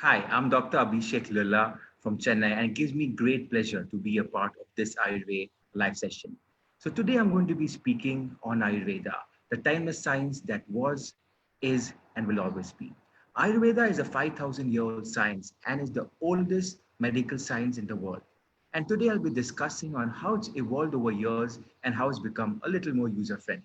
Hi, I'm Dr. Abhishek Lilla from Chennai, and it gives me great pleasure to be a part of this Ayurveda live session. So, today I'm going to be speaking on Ayurveda, the timeless science that was, is, and will always be. Ayurveda is a 5,000-year-old science and is the oldest medical science in the world. And today I'll be discussing on how it's evolved over years and how it's become a little more user friendly.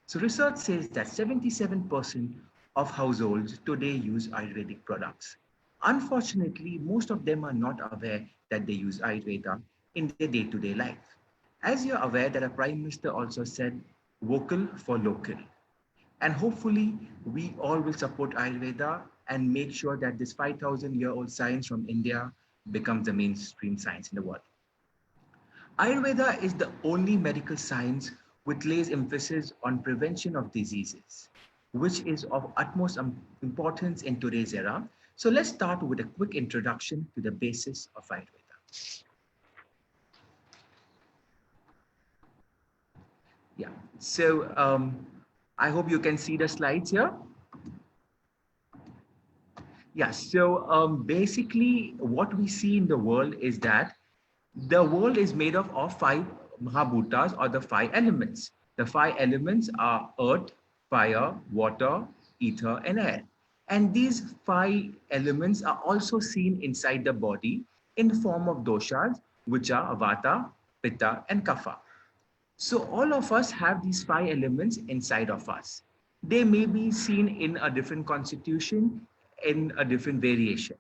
So research says that 77% of households today use Ayurvedic products. Unfortunately, most of them are not aware that they use Ayurveda in their day-to-day life. As you're aware that a Prime Minister also said, vocal for local. And hopefully, we all will support Ayurveda and make sure that this 5,000-year-old science from India becomes the mainstream science in the world. Ayurveda is the only medical science which lays emphasis on prevention of diseases, which is of utmost importance in today's era. So let's start with a quick introduction to the basis of Ayurveda. Yeah, so I hope you can see the slides here. Yeah, so basically what we see in the world is that the world is made up of five Mahabhutas or the five elements. The five elements are earth, fire, water, ether, and air. And these five elements are also seen inside the body in the form of doshas, which are Vata, Pitta, and Kapha. So all of us have these five elements inside of us. They may be seen in a different constitution, in a different variation.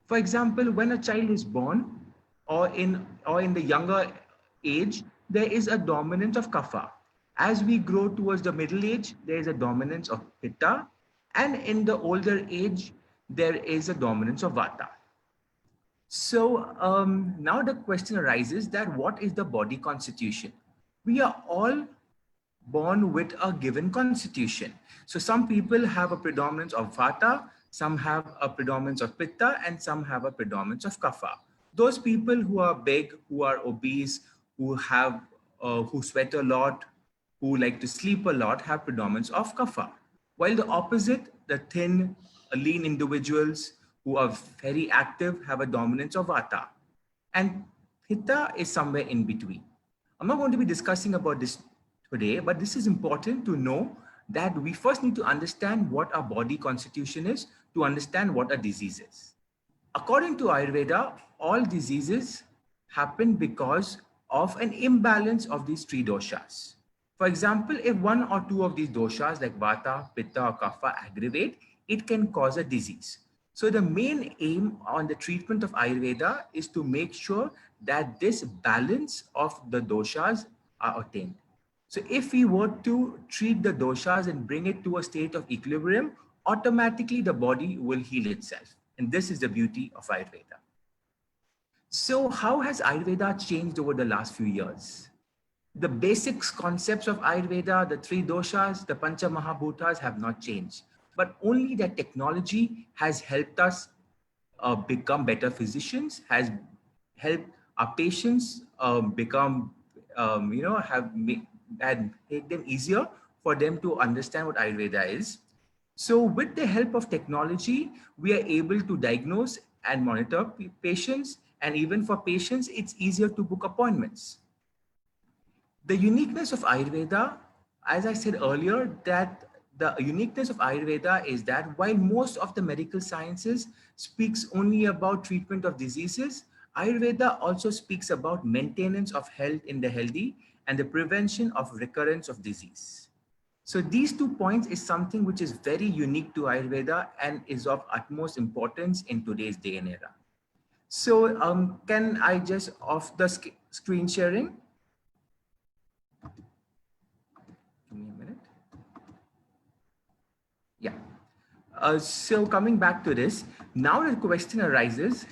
For example, when a child is born or in the younger age, there is a dominance of kapha. As we grow towards the middle age, there is a dominance of pitta, and in the older age, there is a dominance of vata. So now the question arises that what is the body constitution? We are all born with a given constitution. So some people have a predominance of vata, some have a predominance of pitta, and some have a predominance of kapha. Those people who are big, who are obese, who sweat a lot, who like to sleep a lot, have predominance of kapha. While the opposite, the thin, lean individuals who are very active have a dominance of vata. And pitta is somewhere in between. I'm not going to be discussing about this today, but this is important to know that we first need to understand what our body constitution is to understand what a disease is. According to Ayurveda, all diseases happen because of an imbalance of these three doshas. For example, if one or two of these doshas like Vata, Pitta, or Kapha aggravate, it can cause a disease. So the main aim on the treatment of Ayurveda is to make sure that this balance of the doshas are attained. So if we were to treat the doshas and bring it to a state of equilibrium, automatically the body will heal itself. And this is the beauty of Ayurveda. So how has Ayurveda changed over the last few years? The basic concepts of Ayurveda, the three doshas, the Pancha Mahabhutas have not changed, but only that technology has helped us become better physicians, has helped our patients become, had made them easier for them to understand what Ayurveda is. So with the help of technology, we are able to diagnose and monitor patients. And even for patients, it's easier to book appointments. The uniqueness of Ayurveda, as I said earlier, that the uniqueness of Ayurveda is that while most of the medical sciences speaks only about treatment of diseases, Ayurveda also speaks about maintenance of health in the healthy and the prevention of recurrence of disease. So these 2 points is something which is very unique to Ayurveda and is of utmost importance in today's day and era. So can I just off the screen sharing? Give me a minute. Yeah. So coming back to this, now the question arises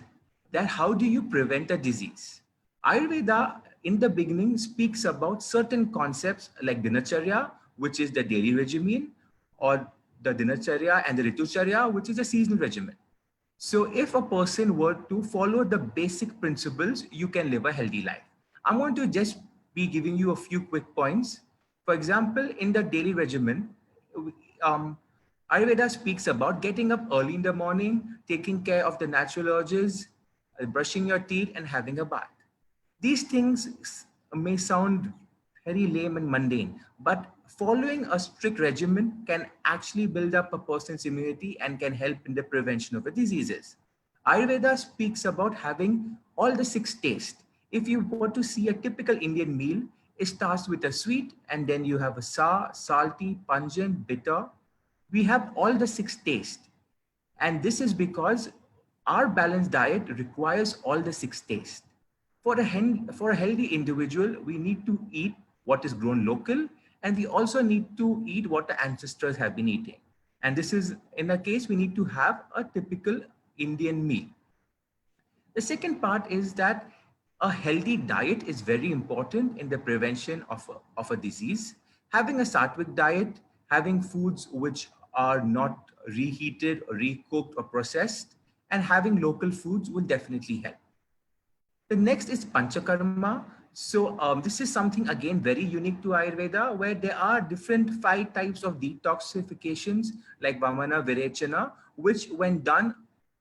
that how do you prevent a disease? Ayurveda in the beginning speaks about certain concepts like dinacharya, which is the daily regimen, or the dinacharya and the ritucharya, which is a seasonal regimen. So if a person were to follow the basic principles, you can live a healthy life. I'm going to just be giving you a few quick points. For example, in the daily regimen, um, Ayurveda speaks about getting up early in the morning, taking care of the natural urges, brushing your teeth, and having a bath. These things may sound very lame and mundane, but following a strict regimen can actually build up a person's immunity and can help in the prevention of the diseases. Ayurveda speaks about having all the six tastes. If you were to see a typical Indian meal, it starts with a sweet and then you have a sour, salty, pungent, bitter. We have all the six tastes. And this is because our balanced diet requires all the six tastes. For a healthy individual, we need to eat what is grown local, and we also need to eat what the ancestors have been eating. And this is, in a case, we need to have a typical Indian meal. The second part is that a healthy diet is very important in the prevention of a disease. Having a sattvic diet, having foods which are not reheated, or recooked, or processed, and having local foods will definitely help. The next is Panchakarma. So this is something again very unique to Ayurveda, where there are different 5 types of detoxifications like Vamana, Virechana, which when done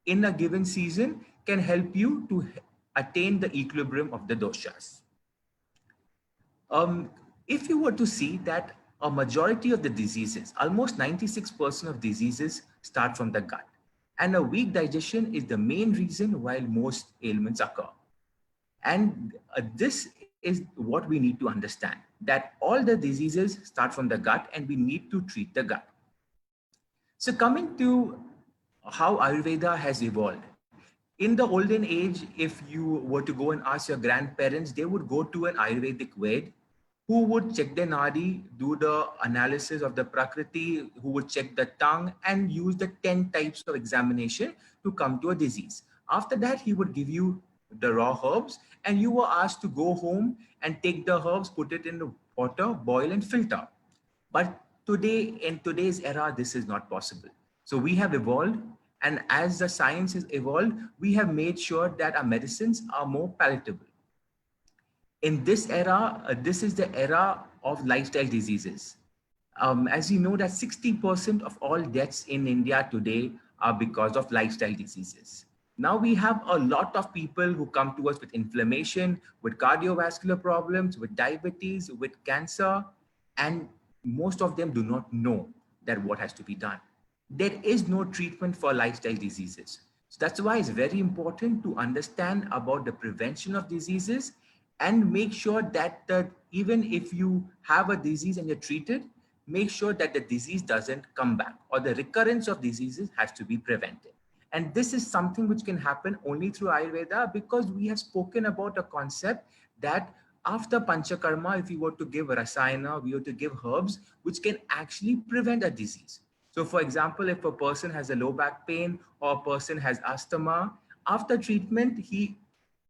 in a given season can help you to attain the equilibrium of the doshas. Um, if you were to see that a majority of the diseases, almost 96% of diseases start from the gut, and a weak digestion is the main reason why most ailments occur. And this is what we need to understand, that all the diseases start from the gut and we need to treat the gut. So coming to how Ayurveda has evolved. In the olden age, if you were to go and ask your grandparents, they would go to an Ayurvedic Ved who would check the nadi, do the analysis of the prakriti, who would check the tongue and use the 10 types of examination to come to a disease. After that, he would give you the raw herbs and you were asked to go home and take the herbs, put it in the water, boil and filter. But today, in today's era, this is not possible. So we have evolved, and as the science has evolved, we have made sure that our medicines are more palatable. In this era, this is the era of lifestyle diseases. As you know, that 60% of all deaths in India today are because of lifestyle diseases. Now we have a lot of people who come to us with inflammation, with cardiovascular problems, with diabetes, with cancer, and most of them do not know that what has to be done. There is no treatment for lifestyle diseases. So that's why it's very important to understand about the prevention of diseases and make sure that even if you have a disease and you're treated, make sure that the disease doesn't come back or the recurrence of diseases has to be prevented. And this is something which can happen only through Ayurveda, because we have spoken about a concept that after Panchakarma, if we were to give rasayana, we were to give herbs, which can actually prevent a disease. So for example, if a person has a low back pain or a person has asthma, after treatment, he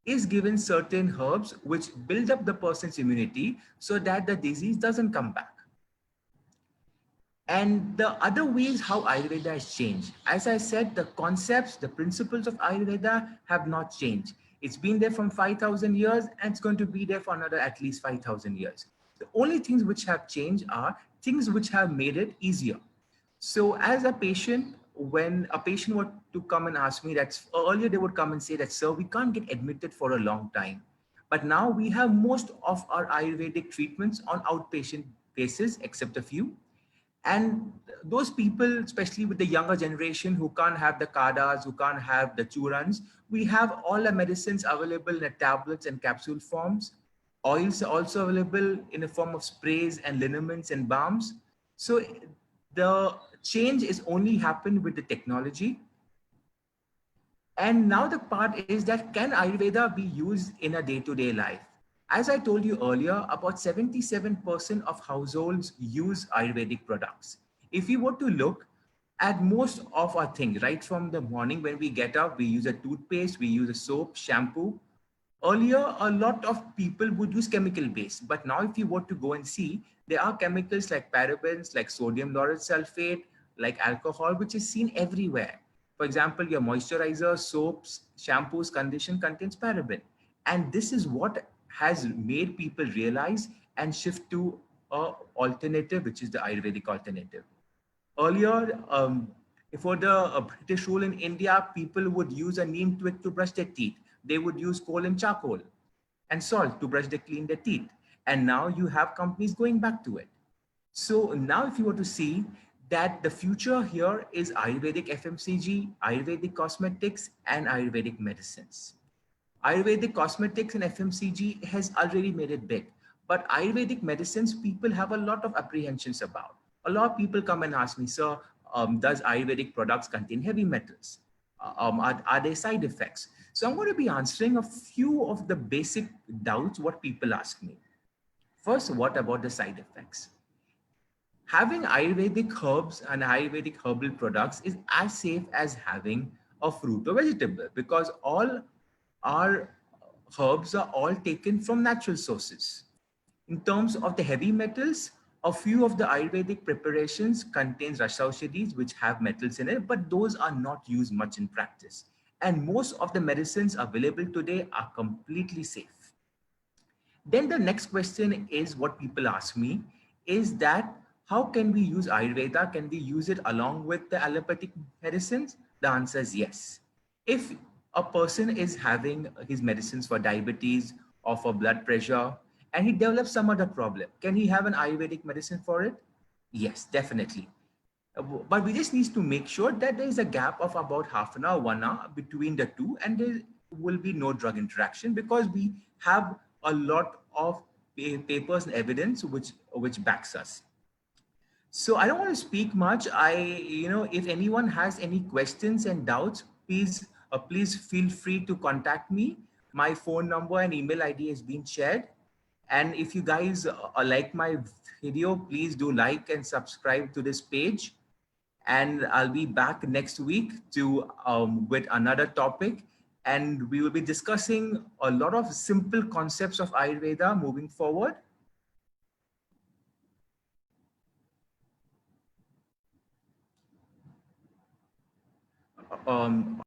is given certain herbs which build up the person's immunity so that the disease doesn't come back. And the other ways how Ayurveda has changed. As I said, the concepts, the principles of Ayurveda have not changed. It's been there from 5,000 years and it's going to be there for another at least 5,000 years. The only things which have changed are things which have made it easier. So as a patient, when a patient were to come and ask me that, earlier they would come and say that, sir, we can't get admitted for a long time. But now we have most of our Ayurvedic treatments on outpatient basis, except a few. And those people, especially with the younger generation who can't have the kadas, who can't have the churans, we have all the medicines available in the tablets and capsule forms. Oils are also available in the form of sprays and liniments and balms. So the change is only happened with the technology. And now the part is that can Ayurveda be used in a day-to-day life? As I told you earlier, about 77% of households use Ayurvedic products. If we were to look at most of our things, right from the morning when we get up, we use a toothpaste, we use a soap, shampoo. Earlier, a lot of people would use chemical based, but now if you were to go and see, there are chemicals like parabens, like sodium lauryl sulfate, like alcohol, which is seen everywhere. For example, your moisturizer, soaps, shampoos, condition contains paraben. And this is what has made people realize and shift to a alternative, which is the Ayurvedic alternative. Earlier, before the British rule in India, people would use a neem twig to brush their teeth. They would use coal and charcoal and salt to brush their clean their teeth. And now you have companies going back to it. So now if you were to see that the future here is Ayurvedic FMCG, Ayurvedic cosmetics, and Ayurvedic medicines. Ayurvedic cosmetics and FMCG has already made it big. But Ayurvedic medicines, people have a lot of apprehensions about. A lot of people come and ask me, sir, does Ayurvedic products contain heavy metals? Are there side effects? So I'm going to be answering a few of the basic doubts what people ask me. First, what about the side effects? Having Ayurvedic herbs and Ayurvedic herbal products is as safe as having a fruit or vegetable because all our herbs are all taken from natural sources. In terms of the heavy metals, a few of the Ayurvedic preparations contains Rasaushadhis which have metals in it, but those are not used much in practice. And most of the medicines available today are completely safe. Then the next question is what people ask me is that how can we use Ayurveda? Can we use it along with the allopathic medicines? The answer is yes. If a person is having his medicines for diabetes or for blood pressure and he develops some other problem, can he have an Ayurvedic medicine for it? Yes, definitely. But we just need to make sure that there is a gap of about half an hour, 1 hour between the two, and there will be no drug interaction because we have a lot of papers and evidence which backs us. So I don't want to speak much. If anyone has any questions and doubts, please feel free to contact me. My phone number and email ID has been shared. And if you guys like my video, please do like and subscribe to this page. And I'll be back next week to with another topic. And we will be discussing a lot of simple concepts of Ayurveda moving forward.